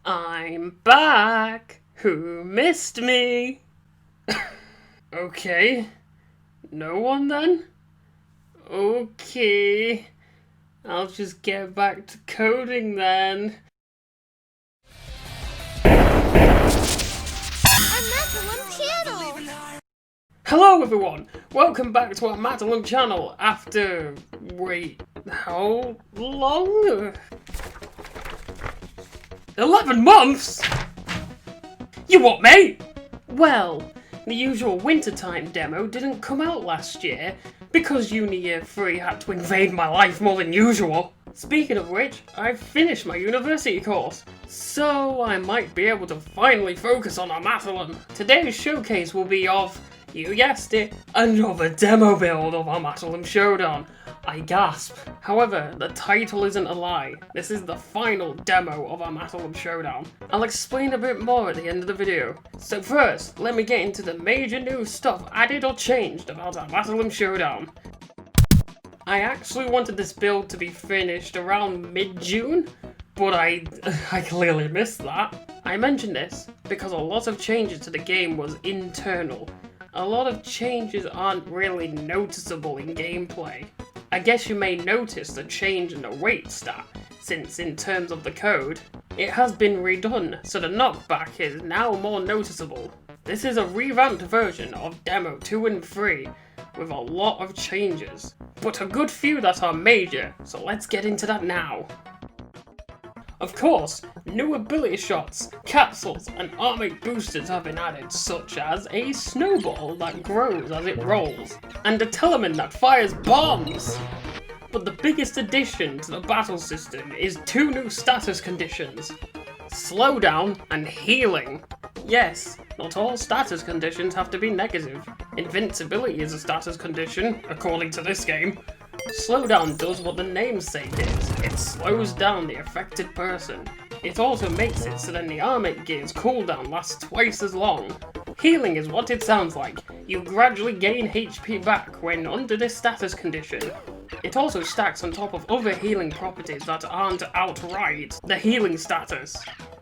I'm back! Who missed me? Okay. No one then? Okay. I'll just get back to coding then. Armatelum Channel! Hello everyone! Welcome back to our Armatelum channel after... wait, how long? 11 months?! You what, mate? Well, the usual wintertime demo didn't come out last year because Uni Year 3 had to invade my life more than usual. Speaking of which, I've finished my university course, so I might be able to finally focus on Armatelum. Today's showcase will be of, you guessed it, another demo build of Armatelum Showdown. I gasp. However, the title isn't a lie. This is the final demo of Armatelum Showdown. I'll explain a bit more at the end of the video. So first, let me get into the major new stuff added or changed about Armatelum Showdown. I actually wanted this build to be finished around mid-June, but I clearly missed that. I mention this because a lot of changes to the game was internal. A lot of changes aren't really noticeable in gameplay. I guess you may notice the change in the weight stat, since in terms of the code, it has been redone, so the knockback is now more noticeable. This is a revamped version of Demo 2 and 3, with a lot of changes, but a good few that are major, so let's get into that now. Of course, new ability shots, capsules, and Armate boosters have been added, such as a snowball that grows as it rolls, and a Teleman that fires bombs! But the biggest addition to the battle system is two new status conditions: slowdown and healing. Yes, not all status conditions have to be negative. Invincibility is a status condition, according to this game. Slowdown does what the namesake is. It slows down the affected person. It also makes it so then the Armate gear's cooldown lasts twice as long. Healing is what it sounds like. You gradually gain HP back when under this status condition. It also stacks on top of other healing properties that aren't outright the healing status.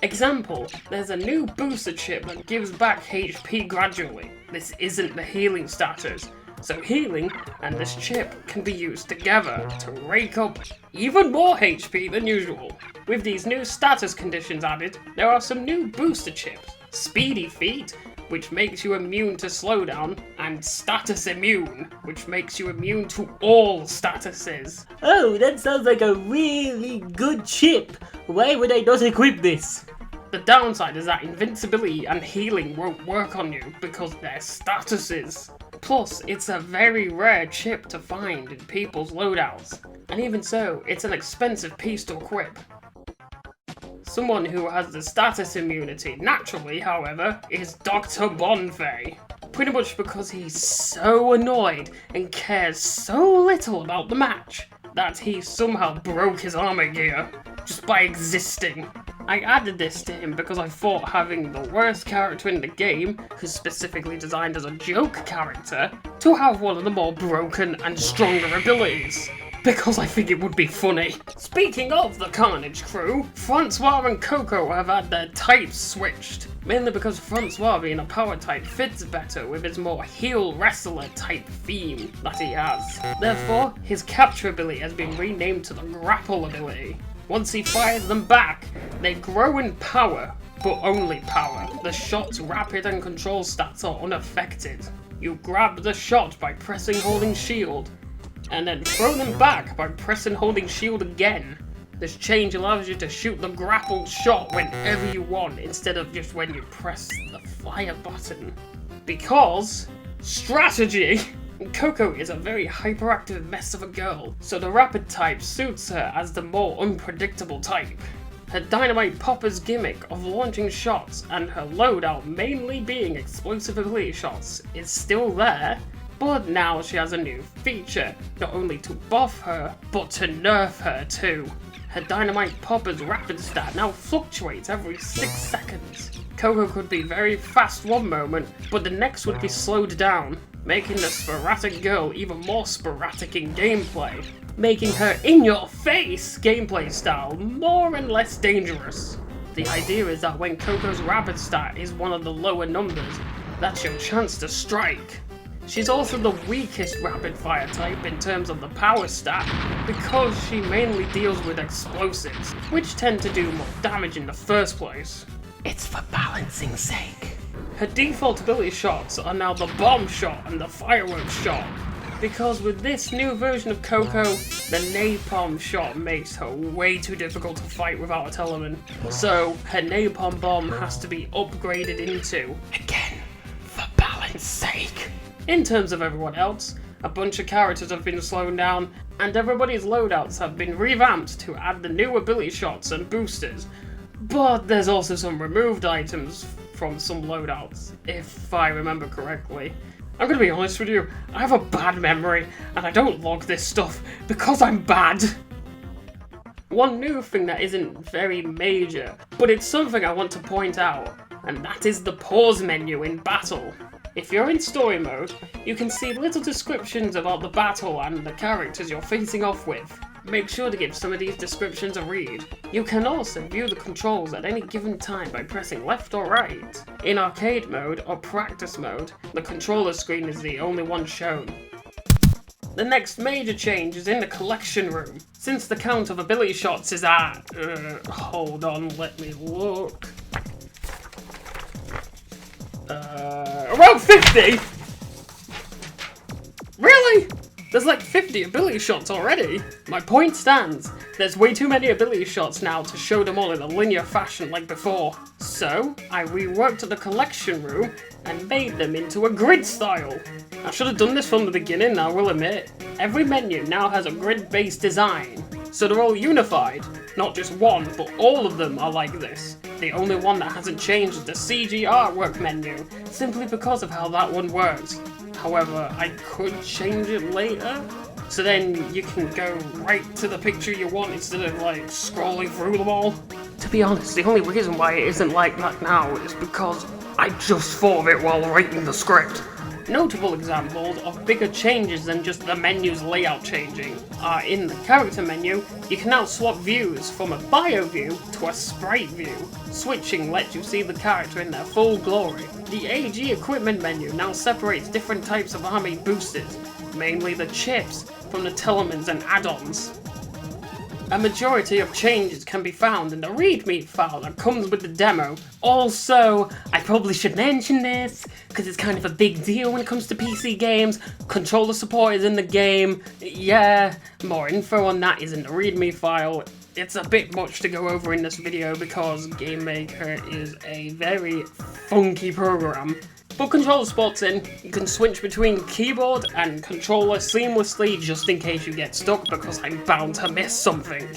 Example, there's a new booster chip that gives back HP gradually. This isn't the healing status. So healing and this chip can be used together to rake up even more HP than usual. With these new status conditions added, there are some new booster chips: Speedy Feet, which makes you immune to slowdown, and Status Immune, which makes you immune to all statuses. Oh, that sounds like a really good chip. Why would I not equip this? The downside is that invincibility and healing won't work on you because they're statuses. Plus, it's a very rare chip to find in people's loadouts, and even so, it's an expensive piece to equip. Someone who has the status immunity naturally, however, is Dr. Bonfay. Pretty much because he's so annoyed and cares so little about the match that he somehow broke his armor gear just by existing. I added this to him because I thought having the worst character in the game, who's specifically designed as a joke character, to have one of the more broken and stronger abilities. Because I think it would be funny. Speaking of the Carnage crew, Francois and Coco have had their types switched. Mainly because Francois being a power type fits better with his more heel wrestler type theme that he has. Therefore, his capture ability has been renamed to the grapple ability. Once he fires them back, they grow in power, but only power. The shot's rapid and control stats are unaffected. You grab the shot by pressing holding shield, and then throw them back by pressing holding shield again. This change allows you to shoot the grappled shot whenever you want, instead of just when you press the fire button. Because strategy! Coco is a very hyperactive mess of a girl, so the rapid type suits her as the more unpredictable type. Her dynamite popper's gimmick of launching shots and her loadout mainly being explosive ability shots is still there, but now she has a new feature, not only to buff her, but to nerf her too. Her dynamite popper's rapid stat now fluctuates every 6 seconds. Coco could be very fast one moment, but the next would be slowed down, making the sporadic girl even more sporadic in gameplay, making her in-your-face gameplay style more and less dangerous. The idea is that when Coco's rapid stat is one of the lower numbers, that's your chance to strike. She's also the weakest rapid fire type in terms of the power stat because she mainly deals with explosives, which tend to do more damage in the first place. It's for balancing's sake. Her default ability shots are now the bomb shot and the fireworks shot, because with this new version of Coco, the napalm shot makes her way too difficult to fight without a Telemann. So her napalm bomb has to be upgraded into, Again, for balancing's sake. In terms of everyone else, a bunch of characters have been slowed down, and everybody's loadouts have been revamped to add the new ability shots and boosters. But there's also some removed items from some loadouts, if I remember correctly. I'm gonna be honest with you, I have a bad memory, and I don't log this stuff because I'm bad. One new thing that isn't very major, but it's something I want to point out, and that is the pause menu in battle. If you're in story mode, you can see little descriptions about the battle and the characters you're facing off with. Make sure to give some of these descriptions a read. You can also view the controls at any given time by pressing left or right. In arcade mode or practice mode, the controller screen is the only one shown. The next major change is in the collection room. Since the count of ability shots is at... hold on, let me look. Around 50? Really? There's like 50 ability shots already. My point stands. There's way too many ability shots now to show them all in a linear fashion like before. So, I reworked the collection room and made them into a grid style. I should have done this from the beginning, I will admit. Every menu now has a grid-based design, so they're all unified. Not just one, but all of them are like this. The only one that hasn't changed is the CG artwork menu, simply because of how that one works. However, I could change it later, so then you can go right to the picture you want instead of like scrolling through them all. To be honest, the only reason why it isn't like that now is because I just thought of it while writing the script. Notable examples of bigger changes than just the menu's layout changing are in the character menu. You can now swap views from a bio view to a sprite view. Switching lets you see the character in their full glory. The AG equipment menu now separates different types of army boosters, mainly the chips, from the Telemans and add-ons. A majority of changes can be found in the README file that comes with the demo. Also, I probably should mention this, because it's kind of a big deal when it comes to PC games. Controller support is in the game. Yeah, more info on that is in the README file. It's a bit much to go over in this video because GameMaker is a very funky program. But controller support's in. You can switch between keyboard and controller seamlessly just in case you get stuck because I'm bound to miss something.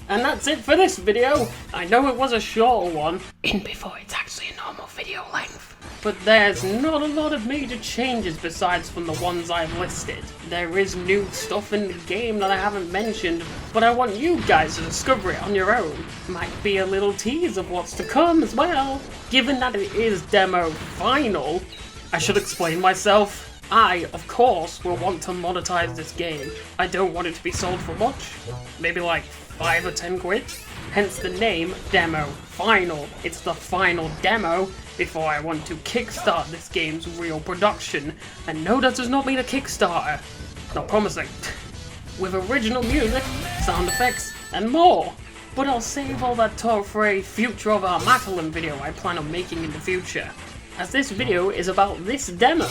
And that's it for this video. I know it was a shorter one, in before it's actually a normal video length. But there's not a lot of major changes besides from the ones I've listed. There is new stuff in the game that I haven't mentioned, but I want you guys to discover it on your own. Might be a little tease of what's to come as well. Given that it is demo final, I should explain myself. I, of course, will want to monetize this game. I don't want it to be sold for much. Maybe like 5 or 10 quid. Hence the name Demo Final. It's the final demo before I want to kickstart this game's real production. And no, that does not mean a Kickstarter. Not promising. With original music, sound effects, and more. But I'll save all that talk for a future of Armatelum video I plan on making in the future. As this video is about this demo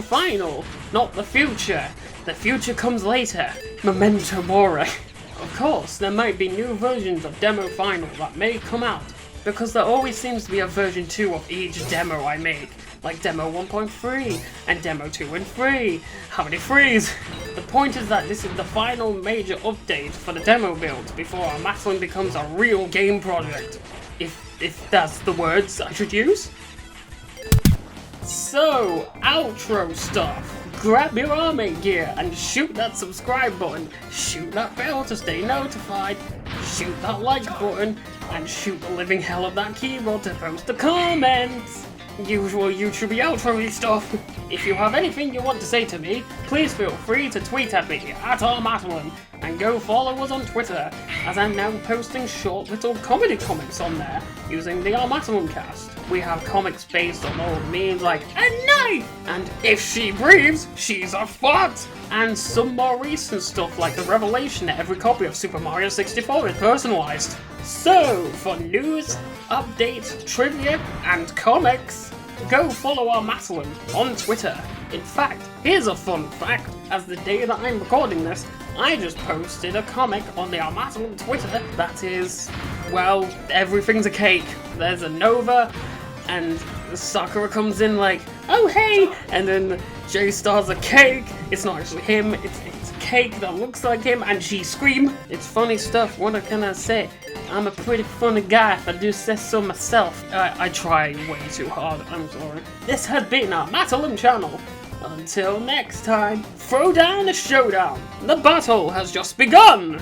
final, not the future. The future comes later. Memento mori. Of course, there might be new versions of Demo Final that may come out, because there always seems to be a version 2 of each demo I make, like Demo 1.3 and Demo 2 and 3. How many 3s? The point is that this is the final major update for the demo build before Armatelum becomes a real game project. If that's the words I should use. So, outro stuff. Grab your army gear and shoot that subscribe button, shoot that bell to stay notified, shoot that like button, and shoot the living hell of that keyboard to post the comments. Usual YouTube outro-y stuff. If you have anything you want to say to me, please feel free to tweet at me at Armatelum, And go follow us on Twitter, as I'm now posting short little comedy comics on there, using the Armatelum cast. We have comics based on old memes like a knife and if she breathes, she's a fart, and some more recent stuff like the revelation that every copy of Super Mario 64 is personalized. So, for news, updates, trivia, and comics, go follow Armatelum on Twitter. In fact, here's a fun fact. As the day that I'm recording this, I just posted a comic on the Armatelum Twitter that is, well, everything's a cake. There's a Nova, and Sakura comes in like, oh hey, and then J-Star's a cake. It's not actually him, it's a cake that looks like him, and she screams. It's funny stuff, what can I say? I'm a pretty funny guy, if I do say so myself. I try way too hard, I'm sorry. This has been our Armatelum channel. Until next time, throw down a showdown. The battle has just begun!